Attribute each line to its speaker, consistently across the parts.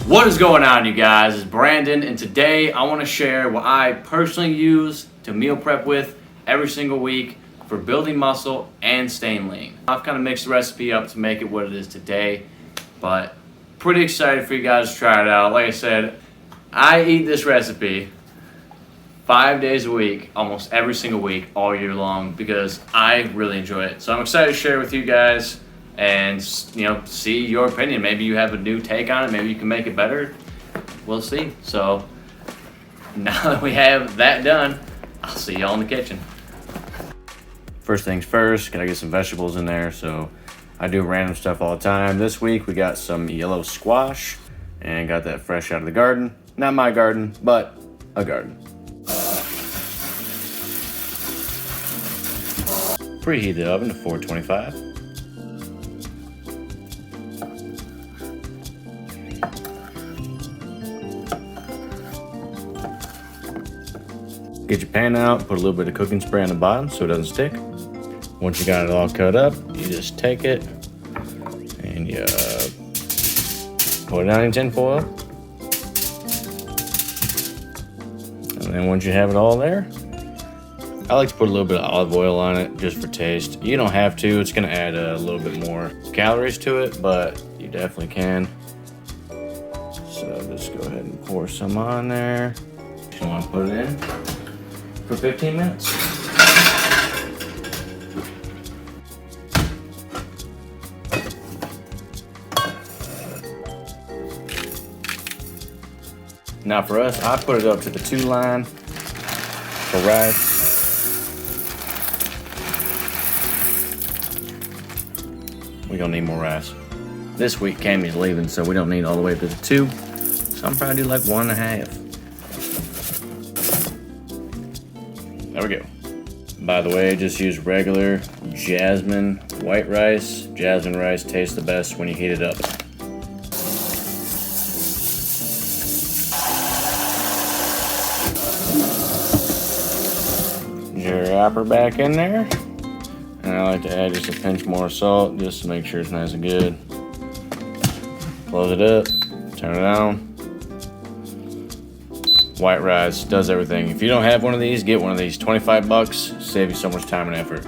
Speaker 1: What is going on, you guys? It's Brandon, and today I want to share what I personally use to meal prep with every single week for building muscle and staying lean. I've kind of mixed the recipe up to make it what it is today, but pretty excited for you guys to try it out. Like I said, I eat this recipe 5 days a week, almost every single week, all year long, because I really enjoy it. So I'm excited to share with you guys and, see your opinion. Maybe you have a new take on it. Maybe you can make it better. We'll see. So now that we have that done, I'll see y'all in the kitchen. First things first, gotta get some vegetables in there. So I do random stuff all the time. This week we got some yellow squash and got that fresh out of the garden. Not my garden, but a garden. Preheat the oven to 425. Get your pan out, put a little bit of cooking spray on the bottom so it doesn't stick. Once you got it all cut up, you just take it and you put it on in tin foil. And then once you have it all there, I like to put a little bit of olive oil on it just for taste. You don't have to, it's gonna add a little bit more calories to it, but you definitely can. So just go ahead and pour some on there. You wanna put it in for 15 minutes. Now for us, I put it up to the 2 line for rice. We gonna need more rice. This week Cammy's leaving, so we don't need all the way up to the 2. So I'm probably do like 1.5. There we go. By the way, just use regular Jasmine white rice. Jasmine rice tastes the best when you heat it up. Drop her back in there. And I like to add just a pinch more salt just to make sure it's nice and good. Close it up, turn it on. White rice does everything. If you don't have one of these, get one of these. 25 bucks, save you so much time and effort.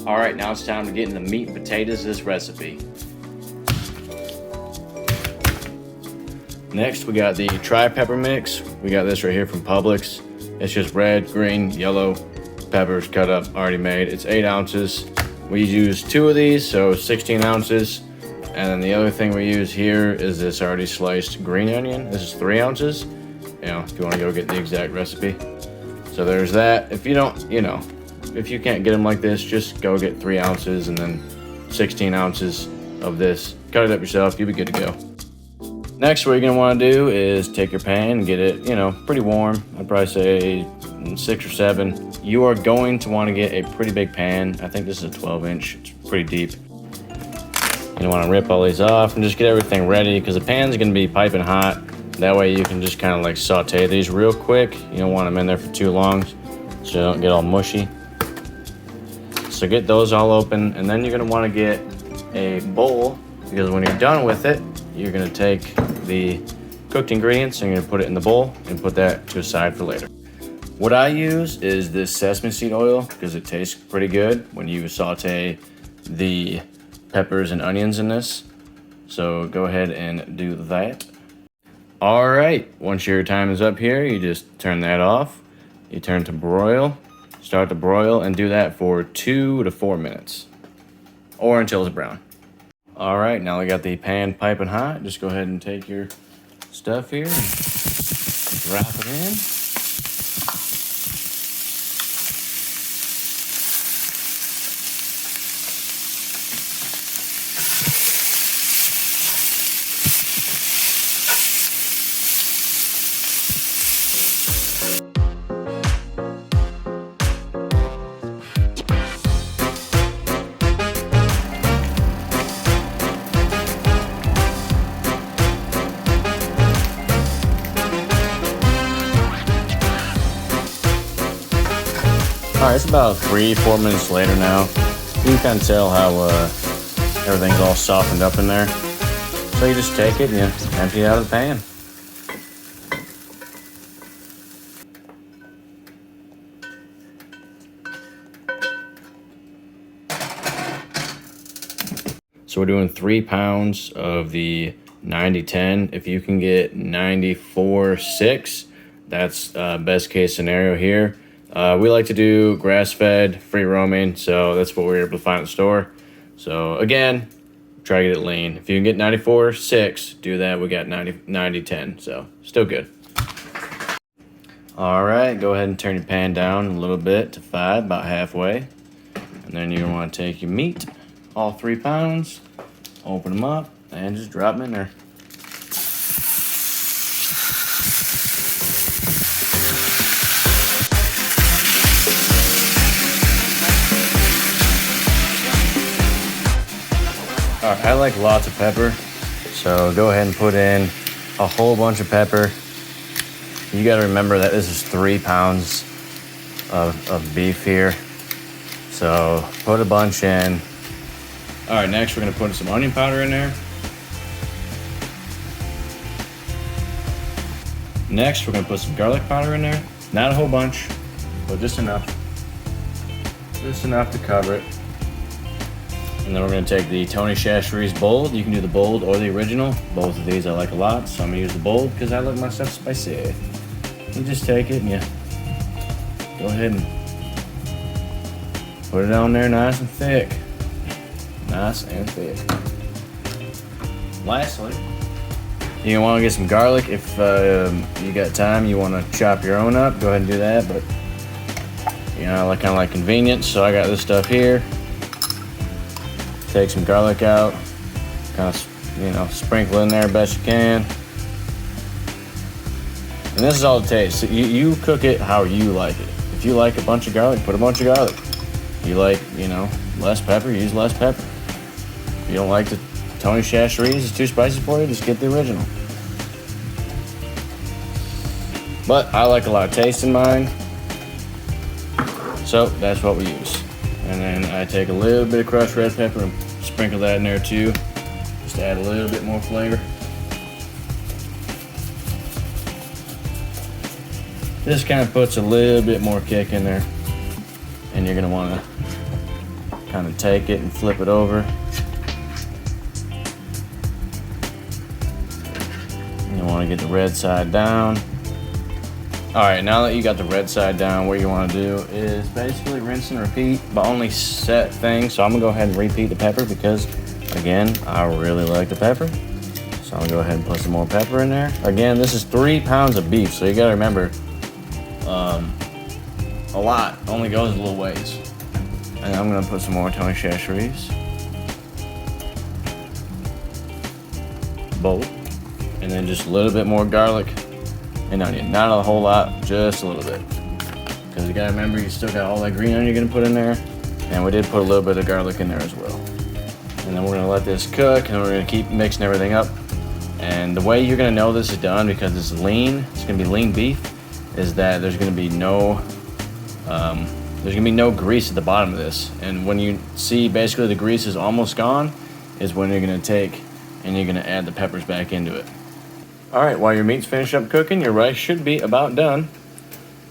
Speaker 1: All right, now it's time to get into the meat and potatoes of this recipe. Next, we got the tri-pepper mix. We got this right here from Publix. It's just red, green, yellow peppers cut up, already made. It's 8 ounces. We use 2 of these, so 16 ounces. And then the other thing we use here is this already sliced green onion. This is 3 ounces. If you want to go get the exact recipe. So there's that. If you don't, if you can't get them like this, just go get 3 ounces and then 16 ounces of this. Cut it up yourself, you'll be good to go. Next, what you're gonna want to do is take your pan and get it, pretty warm. I'd probably say 6 or 7. You are going to want to get a pretty big pan. I think this is a 12-inch. It's pretty deep. You want to rip all these off and just get everything ready because the pan's going to be piping hot. That way you can just kind of like saute these real quick. You don't want them in there for too long so they don't get all mushy. So get those all open, and then you're going to want to get a bowl because when you're done with it, you're going to take the cooked ingredients and you're going to put it in the bowl and put that to the side for later. What I use is this sesame seed oil because it tastes pretty good when you saute the peppers and onions in this. So go ahead and do that. All right, once your time is up here, you just turn that off. You turn to broil, start to broil, and do that for 2 to 4 minutes or until it's brown. All right, now we got the pan piping hot. Just go ahead and take your stuff here and drop it in. All right, it's about 3-4 minutes later now. You can kind of tell how everything's all softened up in there. So you just take it and you empty it out of the pan. So we're doing 3 pounds of the 90-10. If you can get 94-6, that's best case scenario here. We like to do grass-fed, free roaming, so that's what we're able to find at the store. So again, try to get it lean. If you can get 94-6, do that. We got 90-10, so still good. All right, go ahead and turn your pan down a little bit to 5, about halfway. And then you're gonna wanna take your meat, all 3 pounds, open them up, and just drop them in there. All right, I like lots of pepper, so go ahead and put in a whole bunch of pepper. You gotta remember that this is 3 pounds of beef here, so put a bunch in. All right, next we're gonna put some onion powder in there. Next, we're gonna put some garlic powder in there. Not a whole bunch, but just enough. Just enough to cover it. And then we're gonna take the Tony Chachere's Bold. You can do the Bold or the original. Both of these I like a lot, so I'm gonna use the Bold because I like my stuff spicy. You just take it and you go ahead and put it on there nice and thick. Nice and thick. Lastly, you want to get some garlic. If you got time, you want to chop your own up, go ahead and do that. But you know, I kind of like convenience, so I got this stuff here. Take some garlic out, kind of, you know, sprinkle in there best you can. And this is all it takes. So you cook it how you like it. If you like a bunch of garlic, put a bunch of garlic. If you like, you know, less pepper, use less pepper. If you don't like the Tony Chachere's, it's too spicy for you, just get the original. But I like a lot of taste in mine, so that's what we use. And then I take a little bit of crushed red pepper and sprinkle that in there too, just to add a little bit more flavor. This kind of puts a little bit more kick in there, and you're gonna want to kind of take it and flip it over. You want to get the red side down. All right, now that you got the red side down, what you want to do is basically rinse and repeat, but only set things. So I'm gonna go ahead and repeat the pepper because, again, I really like the pepper. So I'm gonna go ahead and put some more pepper in there. Again, this is 3 pounds of beef, so you gotta remember, a lot only goes a little ways. And I'm gonna put some more Tony Chachere's Bold, and then just a little bit more garlic and onion. Not a whole lot, just a little bit. Because you gotta remember, you still got all that green onion you're gonna put in there, and we did put a little bit of garlic in there as well. And then we're gonna let this cook, and we're gonna keep mixing everything up. And the way you're gonna know this is done, because it's lean, it's gonna be lean beef, is that there's gonna be no grease at the bottom of this. And when you see basically the grease is almost gone, is when you're gonna take and you're gonna add the peppers back into it. All right, while your meat's finished up cooking, your rice should be about done.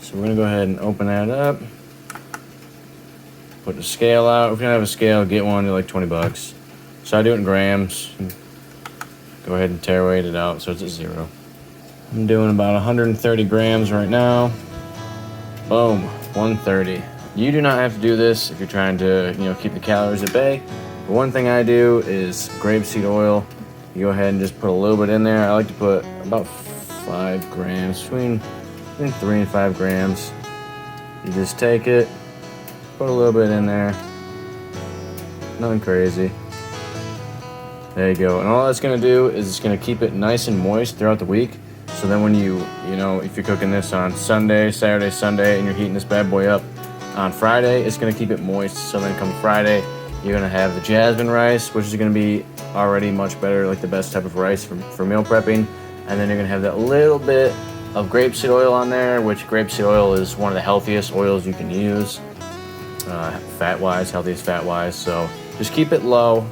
Speaker 1: So we're gonna go ahead and open that up. Put the scale out. If you don't have a scale, get one, they're like 20 bucks. So I do it in grams. Go ahead and tare weight it out so it's at 0. I'm doing about 130 grams right now. Boom, 130. You do not have to do this if you're trying to, you know, keep the calories at bay. But one thing I do is grapeseed oil. You go ahead and just put a little bit in there. I like to put about 5 grams, between 3 and 5 grams. You just take it, put a little bit in there. Nothing crazy. There you go. And all that's gonna do is it's gonna keep it nice and moist throughout the week. So then when you know, if you're cooking this on Sunday, Saturday, Sunday, and you're heating this bad boy up on Friday, it's gonna keep it moist. So then come Friday, you're gonna have the Jasmine rice, which is gonna be already much better, like the best type of rice for meal prepping. And then you're gonna have that little bit of grapeseed oil on there, which grapeseed oil is one of the healthiest oils you can use, fat-wise, healthiest fat-wise. So just keep it low,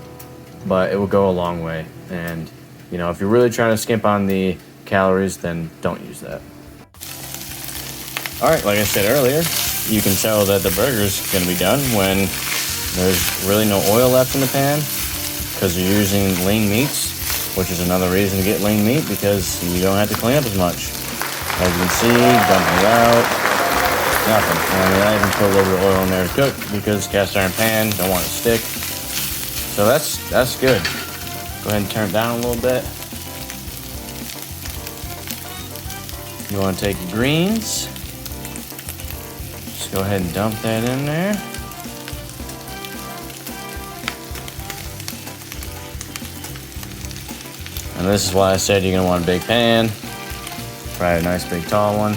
Speaker 1: but it will go a long way. And you know, if you're really trying to skimp on the calories, then don't use that. All right, like I said earlier, you can tell that the burger's gonna be done when there's really no oil left in the pan. because you're using lean meats, which is another reason to get lean meat, because you don't have to clean up as much. As you can see, dumping it out, nothing. And I even put a little bit of oil in there to cook because cast iron pan, don't want it to stick. So that's good. Go ahead and turn it down a little bit. You want to take your greens. Just go ahead and dump that in there. And this is why I said you're going to want a big pan. Probably a nice big tall one.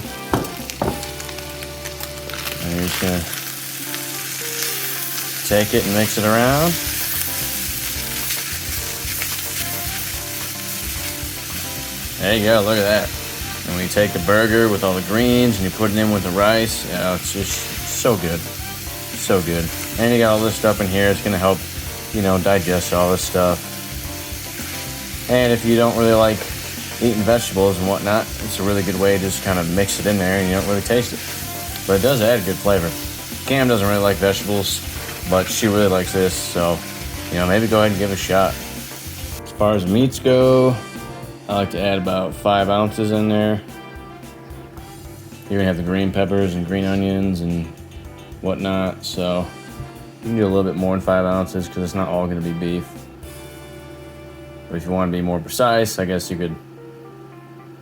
Speaker 1: And you're just going to take it and mix it around. There you go, look at that. And when you take the burger with all the greens and you put it in with the rice, it's just so good. So good. And you got all this stuff in here. It's going to help, digest all this stuff. And if you don't really like eating vegetables and whatnot, it's a really good way to just kind of mix it in there and you don't really taste it. But it does add a good flavor. Cam doesn't really like vegetables, but she really likes this. So, maybe go ahead and give it a shot. As far as meats go, I like to add about 5 ounces in there. You're gonna have the green peppers and green onions and whatnot, so you can do a little bit more than 5 ounces because it's not all gonna be beef. But if you want to be more precise, I guess you could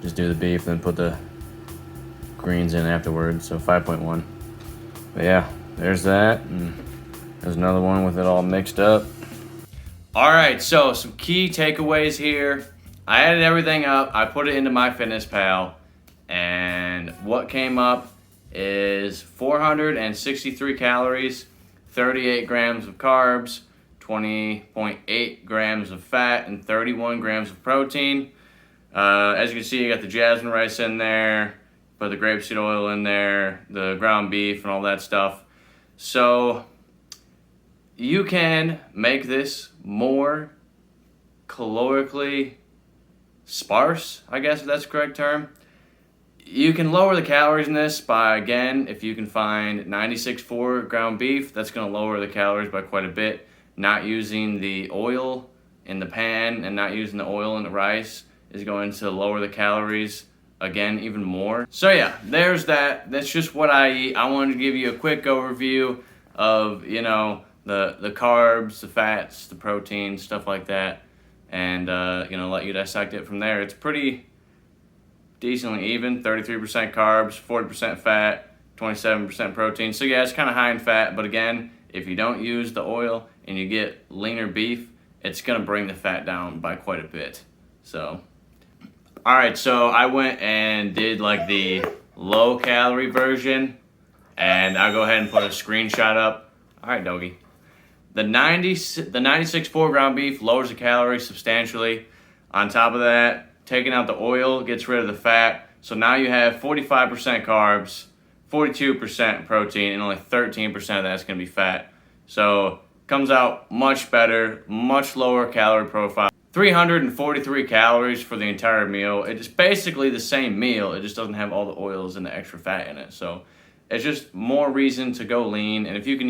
Speaker 1: just do the beef and then put the greens in afterwards, so 5.1. But yeah, there's that, and there's another one with it all mixed up. All right, so some key takeaways here. I added everything up, I put it into MyFitnessPal, and what came up is 463 calories, 38 grams of carbs, 20.8 grams of fat, and 31 grams of protein. As you can see, you got the jasmine rice in there, put the grapeseed oil in there, the ground beef, and all that stuff. So you can make this more calorically sparse, I guess if that's the correct term. You can lower the calories in this by, again, if you can find 96.4 ground beef, that's going to lower the calories by quite a bit. Not using the oil in the pan and not using the oil in the rice is going to lower the calories, again, even more. So yeah, there's that. That's just what I eat. I wanted to give you a quick overview of, the carbs, the fats, the protein, stuff like that. And, let you dissect it from there. It's pretty decently even, 33% carbs, 40% fat, 27% protein. So yeah, it's kind of high in fat, but again, if you don't use the oil and you get leaner beef, it's gonna bring the fat down by quite a bit. So, all right, so I went and did like the low calorie version, and I'll go ahead and put a screenshot up. All right, doggy. The 96.4 ground beef lowers the calories substantially. On top of that, taking out the oil gets rid of the fat. So now you have 45% carbs, 42% protein, and only 13% of that's going to be fat. So comes out much better, much lower calorie profile. 343 calories for the entire meal. It's basically the same meal. It just doesn't have all the oils and the extra fat in it. So it's just more reason to go lean. And if you can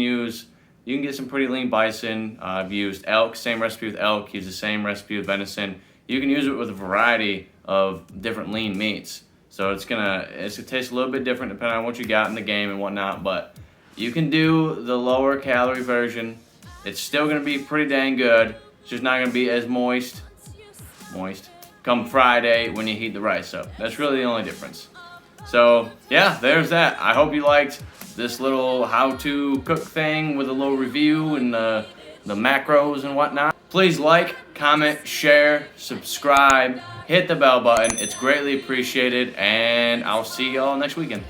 Speaker 1: get some pretty lean bison. I've used elk, same recipe with elk. Use the same recipe with venison. You can use it with a variety of different lean meats. So it's gonna taste a little bit different depending on what you got in the game and whatnot. But you can do the lower calorie version. It's still gonna be pretty dang good. It's just not gonna be as moist come Friday when you heat the rice up. That's really the only difference. So yeah, there's that. I hope you liked this little how-to cook thing with a little review and the macros and whatnot. Please like, comment, share, subscribe, hit the bell button. It's greatly appreciated, and I'll see y'all next weekend.